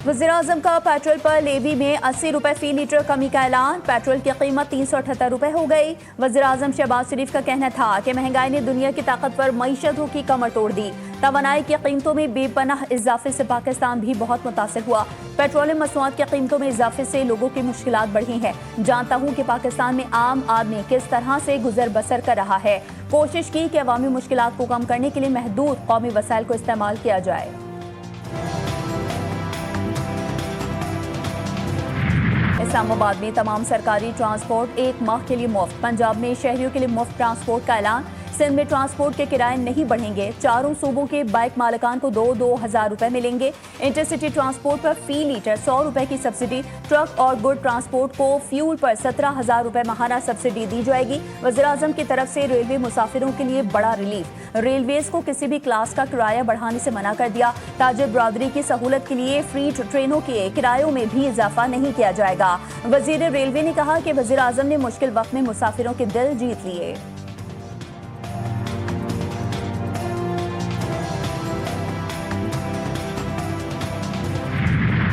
वज़ीर-ए-आज़म का पेट्रोल पर लेवी में 80 रुपए फी लीटर कमी का ऐलान। पेट्रोल की कीमत 378 रुपए हो गई। वज़ीर-ए-आज़म शहबाज शरीफ का कहना था कि महंगाई ने दुनिया की ताकतवर मईशतों की कमर तोड़ दी। तवानाई की कीमतों में बेपनाह इजाफे से पाकिस्तान भी बहुत मुतासिर हुआ। पेट्रोलियम मसनूआत की कीमतों में इजाफे से लोगों की मुश्किलात बढ़ी हैं। जानता हूँ कि पाकिस्तान में आम आदमी किस तरह से गुजर बसर कर रहा है। कोशिश की कि अवामी मुश्किलात को कम करने के लिए महदूद कौमी वसाइल को इस्तेमाल किया जाए। इस्लामाबाद में तमाम सरकारी ट्रांसपोर्ट एक माह के लिए मुफ्त। पंजाब में शहरियों के लिए मुफ्त ट्रांसपोर्ट का ऐलान। सिंध में ट्रांसपोर्ट के किराए नहीं बढ़ेंगे। चारों सूबों के बाइक मालिकान को 2-2 हज़ार रुपए मिलेंगे। इंटरसिटी ट्रांसपोर्ट पर फी लीटर 100 रुपए की सब्सिडी। ट्रक और गुड ट्रांसपोर्ट को फ्यूल पर 17,000 रुपए माहाना सब्सिडी दी जाएगी। वज़ीर-ए-आज़म की तरफ से रेलवे मुसाफिरों के लिए बड़ा रिलीफ। रेलवेज को किसी भी क्लास का किराया बढ़ाने से मना कर दिया। ताजिर बरादरी की सहूलत के लिए फ्री ट्रेनों के किरायों में भी इजाफा नहीं किया जाएगा। वजीर रेलवे ने कहा कि वज़ीर-ए-आज़म ने मुश्किल वक्त में मुसाफिरों के दिल जीत लिए।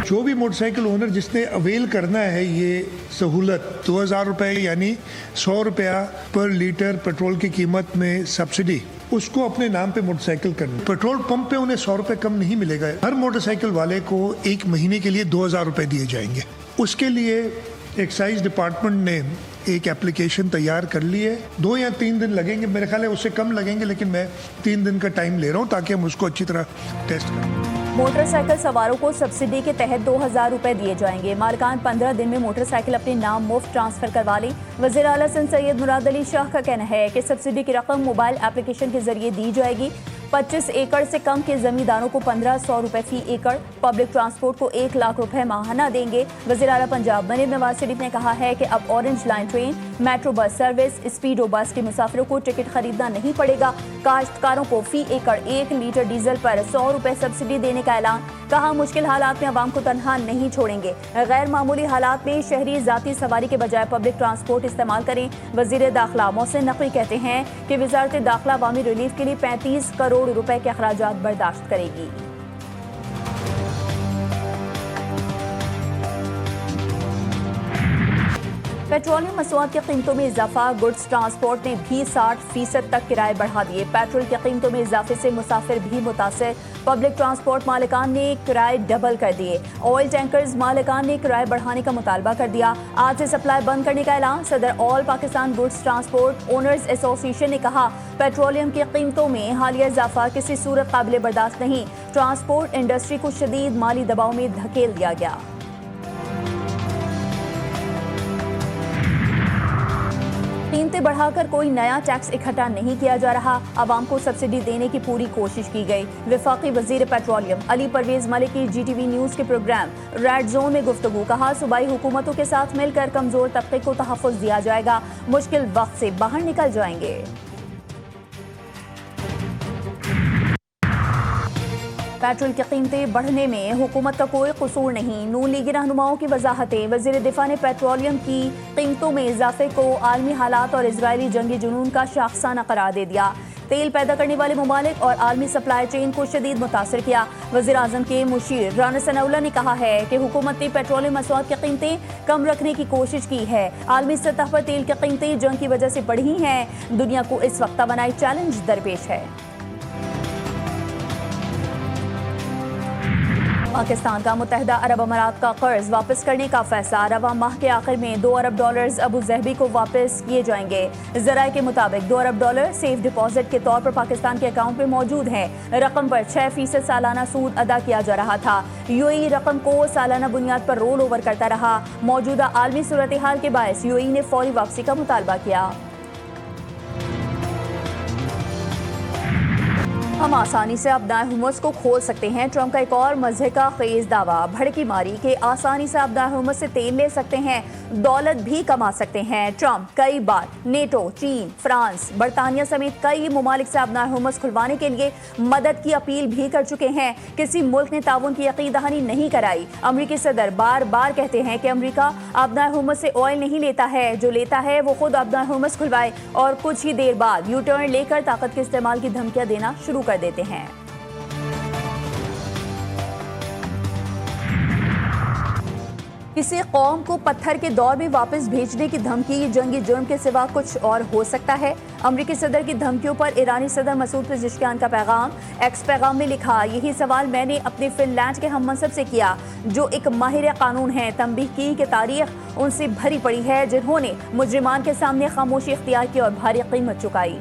जो भी मोटरसाइकिल ओनर जिसने अवेल करना है ये सहूलत 2,000 रुपये यानी 100 रुपया पर लीटर पेट्रोल की कीमत में सब्सिडी, उसको अपने नाम पे मोटरसाइकिल करनी। पेट्रोल पंप पे उन्हें 100 रुपये कम नहीं मिलेगा। हर मोटरसाइकिल वाले को 1 महीने के लिए 2,000 रुपये दिए जाएंगे। उसके लिए एक्साइज डिपार्टमेंट ने एक एप्लीकेशन तैयार कर ली है। 2 या 3 दिन लगेंगे, मेरे ख्याल है उससे कम लगेंगे, लेकिन मैं 3 दिन का टाइम ले रहा हूँ ताकि हम उसको अच्छी तरह टेस्ट करें। मोटरसाइकिल सवारों को सब्सिडी के तहत 2,000 रुपए दिए जाएंगे। मालिकान 15 दिन में मोटरसाइकिल अपने नाम मुफ्त ट्रांसफर करवा लें। वज़ीर आला सिंध सैयद मुराद अली शाह का कहना है कि सब्सिडी की रकम मोबाइल एप्लीकेशन के जरिए दी जाएगी। 25 एकड़ से कम के जमींदारों को 1,500 रुपए फी एकड़, पब्लिक ट्रांसपोर्ट को 1 लाख रुपए माहाना देंगे। वज़ीर आला पंजाब मनीब नवाज शरीफ ने कहा है कि अब orange line train, metro bus service, Speedo bus के मुसाफिरों को टिकट खरीदना नहीं पड़ेगा। काश्तकारों को फी एकड़ 1 लीटर डीजल पर 100 रुपए सब्सिडी देने का ऐलान। कहा मुश्किल हालात में आवाम को तनहा नहीं छोड़ेंगे। गैर मामूली हालात में शहरी जाती सवारी के बजाय पब्लिक ट्रांसपोर्ट इस्तेमाल करें। वज़ीर दाखिला मोहसिन नकवी कहते हैं कि वज़ारत दाखिला अवामी रिलीफ के लिए 35 करोड़ रुपए के अखराजात बर्दाश्त करेगी। पेट्रोलियम मसनूआत की कीमतों में इजाफा। गुड्स ट्रांसपोर्ट ने भी 60% तक किराए बढ़ा दिए। पेट्रोल की कीमतों में इजाफे से मुसाफिर भी मुतासिर। पब्लिक ट्रांसपोर्ट मालिकान ने किराए डबल कर दिए। ऑयल टैंकर्स मालिकान ने किराए बढ़ाने का मुतालबा कर दिया। आज से सप्लाई बंद करने का ऐलान। सदर all Pakistan goods transport owners association ने कहा पेट्रोलियम की कीमतों में हालिया इजाफा किसी सूरत काबिल बर्दाश्त नहीं। ट्रांसपोर्ट इंडस्ट्री को शदीद माली दबाव में धकेल दिया गया। कीमतें बढ़ाकर कोई नया टैक्स इकट्ठा नहीं किया जा रहा। आवाम को सब्सिडी देने की पूरी कोशिश की गई। वफाकी वजीर पेट्रोलियम अली परवेज मलिक की GTV न्यूज़ के प्रोग्राम रेड जोन में गुफ्तगू। कहा सूबाई हुकूमतों के साथ मिलकर कमजोर तबके को तहफ़्फ़ुज़ दिया जाएगा। मुश्किल वक्त से बाहर निकल जाएंगे। पेट्रोल की कीमतें बढ़ने में हुकूमत का कोई कसूर नहीं। नून लीगी रहनुमाओं की वजाहतें। वज़ीर दिफा ने पेट्रोलियम की कीमतों में इजाफे को आलमी हालात और इजरायली जंगी जुनून का शाखसाना करार दे दिया। तेल पैदा करने वाले ममालिक और आलमी सप्लाई चेन को शदीद मुतासर किया। वज़ीर आज़म के मुशीर राना सनाउल्लाह ने कहा है कि हुकूमत ने पेट्रोलियम मसनूआत की कीमतें कम रखने की कोशिश की है। आलमी सतह पर तेल की कीमतें जंग की वजह से बढ़ी हैं। दुनिया को इस वक्त तवानाई चैलेंज दरपेश है। पाकिस्तान का मुत्तहिदा अरब अमारात का कर्ज वापस करने का फैसला। रवा माह के आखिर में $2 अरब अबू ज़हबी को वापस किए जाएंगे। ज़राए के मुताबिक $2 अरब सेफ डिपॉजिट के तौर पर पाकिस्तान के अकाउंट में मौजूद हैं। रकम पर 6% सालाना सूद अदा किया जा रहा था। UAE रकम को सालाना बुनियाद पर रोल ओवर करता रहा। मौजूदा आलमी सूरत हाल के बायस UAE ने फौरी वापसी का मुतालबा किया। हम आसानी से अपनाए हुमस को खोल सकते हैं। ट्रंप का एक और मज़हका खेज दावा। भड़की मारी कि आसानी से अपनाए हुमस से तेल ले सकते हैं, दौलत भी कमा सकते हैं। ट्रंप कई बार नेटो, चीन, फ्रांस, बरतानिया समेत कई ममालिक से अपनाए हुमस खुलवाने के लिए मदद की अपील भी कर चुके हैं। किसी मुल्क ने ताउन की यकीन दहानी नहीं कराई। अमरीकी सदर बार बार कहते हैं कि अमरीका अपनाए हुमस से ऑयल नहीं लेता है, जो लेता है वो खुद अपनाए हुमस खुलवाए, और कुछ ही देर बाद यू टर्न लेकर ताकत के इस्तेमाल की धमकियां देना शुरू कर देते हैं। किसी कौम को पत्थर के दौर में वापस भेजने की धमकी जंगी जुर्म के सिवा कुछ और हो सकता है? अमरीकी सदर की धमकियों पर ईरानी सदर मसूद पेज़ेश्कियान का पैगाम। एक्स पैगाम में लिखा, यही सवाल मैंने अपने फिनलैंड के हममनसब से किया जो एक माहिर कानून है। तंबीह की कि तारीख उनसे भरी पड़ी है जिन्होंने मुजरिमान के सामने खामोशी इख्तियार की और भारी कीमत चुकाई।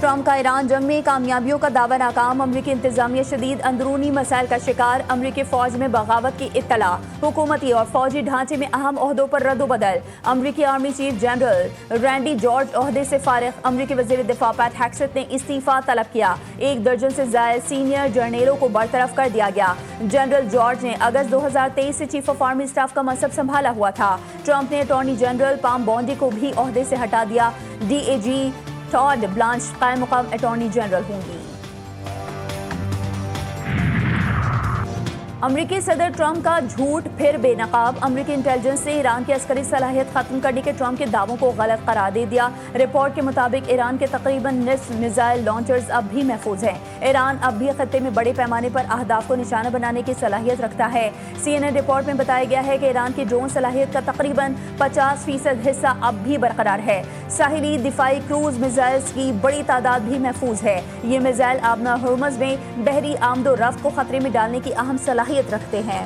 ट्रंप का ईरान जंग में कामयाबियों का दावा नाकाम। अमरीकी इंतजामिया शदीद अंदरूनी मसाइल का शिकार। अमरीकी फौज में बगावत की इत्तला। हुकूमती और फौजी ढांचे में अहम ओहदों पर रद्द-बदल। अमरीकी army chief general Randy George ओहदे से फारिग। अमरीकी वजीर दिफा पैट हेग्सेथ ने इस्तीफा तलब किया। 1 दर्जन से ज्यादा सीनियर जर्नलों को बरतरफ कर दिया गया। जनरल जॉर्ज ने अगस्त 2023 से चीफ ऑफ आर्मी स्टाफ का मनसब संभाला हुआ था। ट्रंप ने अटॉर्नी जनरल पाम बॉन्डी को भी ओहदे से हटा दिया। DAG टॉड ब्लांच कायम मुकाम अटॉर्नी जनरल होंगी। अमरीकी सदर ट्रंप का झूठ फिर बेनकाब। अमरीकी इंटेलिजेंस ने ईरान की अस्करी सलाहियत खत्म करने के ट्रंप के दावों को गलत करार दे दिया। रिपोर्ट के मुताबिक ईरान के तकरीबन निस्फ मिसाइल लॉन्चर्स अब भी महफूज हैं। ईरान अब भी खत्ते में बड़े पैमाने पर अहदाफ को निशाना बनाने की सलाहियत रखता है। CNN रिपोर्ट में बताया गया है कि ईरान की ड्रोन सलाहियत का तकरीबन 50% हिस्सा अब भी बरकरार है। साहिली दिफाई क्रूज मिसाइल्स की बड़ी तादाद भी महफूज है। ये मिसाइल आबना हुर्मुज़ में बहरी आमदो रफ्त को खतरे में डालने की अहम सलाहियत रखते हैं।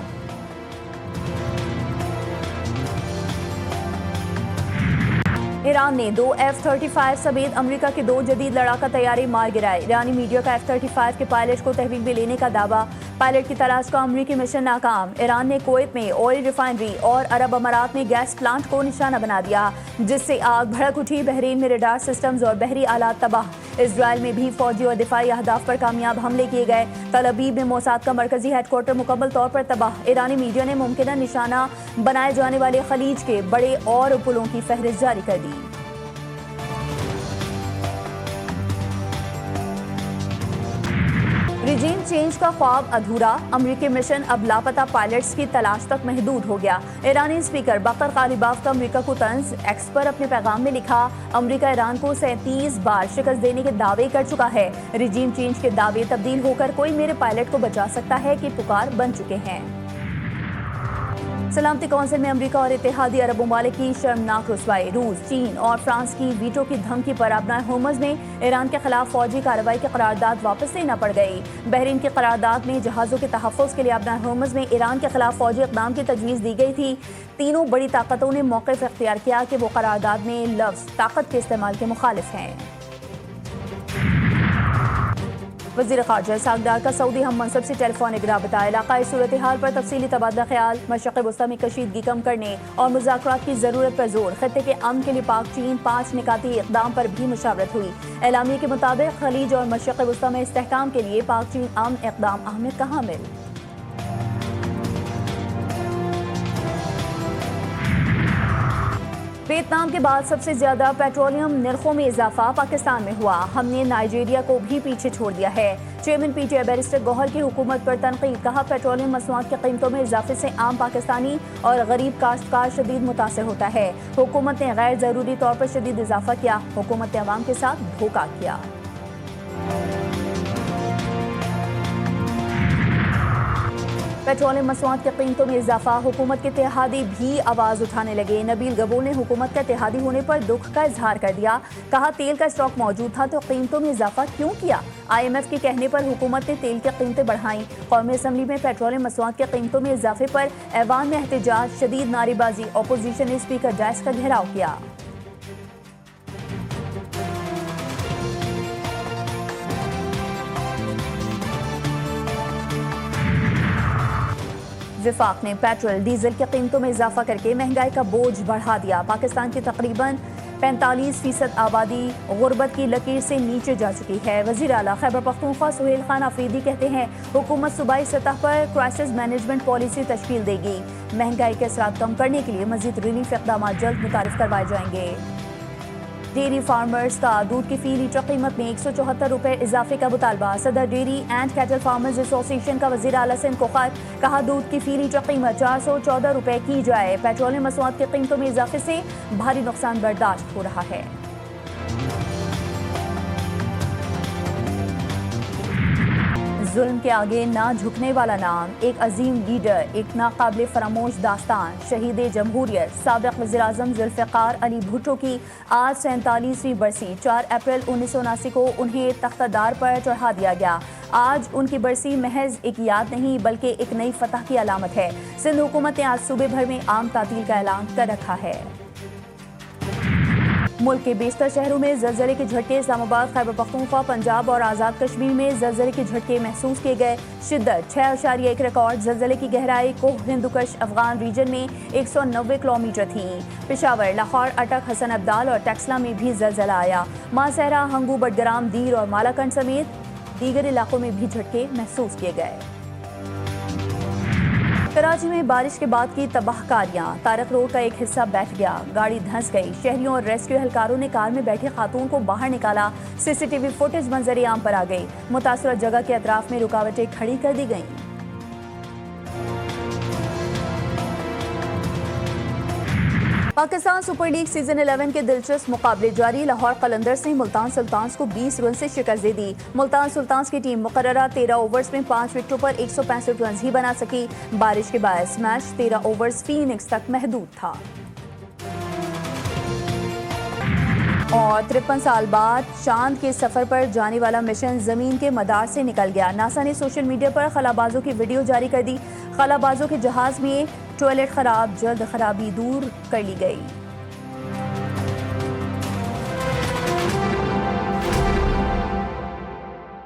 ईरान ने 2 F-35 समेत अमेरिका के 2 जदीद लड़ाका तैयारे मार गिराए। ईरानी मीडिया का F-35 के पायलट को तहवील में लेने का दावा। पायलट की तलाश का अमेरिकी मिशन नाकाम। ईरान ने कुवैत में ऑयल रिफाइनरी और अरब अमारात में गैस प्लांट को निशाना बना दिया जिससे आग भड़क उठी। बहरीन में रडार सिस्टम्स और बहरी आलात तबाह। इजराइल में भी फौजी और दिफाई अहदाफ पर कामयाब हमले किए गए। तल अबीब में मोसाद का मरकजी हेडक्वार्टर मुकम्मल तौर पर तबाह। ईरानी मीडिया ने मुमकिन निशाना बनाए जाने वाले खलीज के बड़े और पुलों की फहरिस्त जारी कर दी। रिजीम चेंज का ख्वाब अधूरा। अमरीकी मिशन अब लापता पायलट्स की तलाश तक महदूद हो गया। ईरानी स्पीकर बकर कालिबाफ का अमरीका को तंज। एक्स पर अपने पैगाम में लिखा, अमरीका ईरान को 37 बार शिकस्त देने के दावे कर चुका है। रिजीम चेंज के दावे तब्दील होकर कोई मेरे पायलट को बचा सकता है कि पुकार बन चुके हैं। सलामती कौंसिल में अमेरिका और इत्तेहादी अरब ममालिक की शर्मनाक रुसवाई। रूस, चीन और फ्रांस की वीटो की धमकी पर आबना हुर्मुज़ में ईरान के खिलाफ फौजी कार्रवाई की करारदाद वापस लेना पड़ गई। बहरीन की करारदाद में जहाज़ों के तहफ़्फ़ुज़ के लिए आबना हुर्मुज़ में ईरान के खिलाफ फौजी इक़दाम की तजवीज़ दी गई थी। तीनों बड़ी ताकतों ने मौक़िफ़ इख्तियार किया कि वो करारदाद में लफ्ज़ ताकत के इस्तेमाल के मुखालिफ हैं। वज़ीर ख़ारजा सागदार का सऊदी हम मनसब से टेलीफोनिक राबता। इलाक़ाई सूरत हाल पर तफसीली तबादला ख्याल। मशरिक़ वस्ता में कशीदगी कम करने और मुज़ाकरात की ज़रूरत पर जोर। खित्ते के अमन के लिए पाक चीन 5 निकाती इक़दाम पर भी मुशावरत हुई। एलामिया के मुताबिक खलीज और मशरिक़ वस्ता में इस्तेहकाम के लिए पाक चीन अमन इक़दाम अहमियत का हामिल। वियतनाम के बाद सबसे ज्यादा पेट्रोलियम निर्खों में इजाफा पाकिस्तान में हुआ। हमने नाइजीरिया को भी पीछे छोड़ दिया है। चेयरमैन PTI बैरिस्टर गौहर की हुकूमत पर तनकीद। कहा, पेट्रोलियम मसनूआत की कीमतों में इजाफे से आम पाकिस्तानी और गरीब काश्तकार शदीद मुतासर होता है। हुकूमत ने गैर जरूरी तौर पर शदीद इजाफा किया। हुकूमत ने अवाम के साथ धोखा किया। पेट्रोलियम मसनूआत की कीमतों में इजाफा। हुकूमत के इत्तेहादी भी आवाज़ उठाने लगे। नबील गबूर ने हुकूमत का इत्तेहादी होने पर दुख का इजहार कर दिया। कहा, तेल का स्टॉक मौजूद था तो कीमतों में इजाफा क्यों किया? IMF के कहने पर हुकूमत ने तेल की कीमतें बढ़ाई। कौमी असम्बली में पेट्रोलियम मसनूआत की कीमतों में इजाफे पर ऐवान में एहतजाज, शदीद नारेबाजी। अपोजिशन ने स्पीकर डायस का घेराव किया। विफाक ने पेट्रोल डीजल की कीमतों में इजाफा करके महंगाई का बोझ बढ़ा दिया। पाकिस्तान की तकरीबन 45% आबादी गुर्बत की लकीर से नीचे जा चुकी है। वज़ीर आला खैबर पख्तूनख्वा सुहेल खान आफरीदी कहते हैं, हुकूमत सूबाई सतह पर क्राइसिस मैनेजमेंट पॉलिसी तश्कील देगी। महंगाई के असरात कम करने के लिए मजीद रिलीफ इक़दाम जल्द मुतारिफ करवाए जाएंगे। डेयरी फार्मर्स का दूध की फी लीटर कीमत में 174 रुपए इजाफे का मुतालबा। सदर dairy and cattle farmers association का वज़ीर आला से इनको खत। कहा, दूध की फी लीटर कीमत 414 रुपए की जाए। पेट्रोलियम मसनूआत की कीमतों में इजाफे से भारी नुकसान बर्दाश्त हो रहा है। जुल्म के आगे ना झुकने वाला नाम, एक अजीम लीडर, एक नाकाबिल फरामोश दास्तान, शहीद जमहूरियत साबिक वज़ीर-ए-आज़म जुल्फ़िकार अली भुट्टो की आज 47वीं बरसी। 4 अप्रैल 1979 को उन्हें तख्तादार पर चढ़ा दिया गया। आज उनकी बरसी महज एक याद नहीं बल्कि एक नई फतह की अलामत है। सिंध हुकूमत ने आज सूबे भर में आम तातील का ऐलान कर रखा है। मुल्क के बेशतर शहरों में ज़लज़ले के झटके। इस्लामाबाद, खैबर पख्तूनख्वा, पंजाब और आज़ाद कश्मीर में ज़लज़ले के झटके महसूस किए गए। शिद्दत 6.1 रिकॉर्ड। ज़लज़ले की गहराई कोह हिंदुकश अफगान रीजन में 190 किलोमीटर थी। पेशावर, लाहौर, अटक, हसन अब्दाल और टक्सला में भी ज़लज़ला आया। मासहरा, हंगू, बडग्राम, दीर और मालाकंड समेत दीगर इलाकों में भी झटके महसूस किए गए। कराची में बारिश के बाद की तबाहकारियां। तारक रोड का एक हिस्सा बैठ गया, गाड़ी धंस गई। शहरियों और रेस्क्यू एहलकारों ने कार में बैठे खातून को बाहर निकाला। सीसीटीवी फुटेज मंजर आम पर आ गई। मुतासरा जगह के अतराफ में रुकावटें खड़ी कर दी गईं। पाकिस्तान सुपर लीग सीजन 11 के दिलचस्प मुकाबले जारी। लाहौर कलंदर्स ने मुल्तान सुल्तान्स को 20 रन से शिकस्त दे दी। मुल्तान सुल्तान्स की टीम मुकर्ररा 13 ओवर्स में 5 विकेटों पर 165 रन ही बना सकी। बारिश के बायस मैच 13 ओवर्स फी इनिंग्स तक महदूद था। और 53 साल बाद चांद के सफर पर जाने वाला मिशन जमीन के मदार से निकल गया। नासा ने सोशल मीडिया पर खलाबाजों की वीडियो जारी कर दी। खलाबाजों के जहाज में टॉयलेट खराब, जल्द खराबी दूर कर ली गई।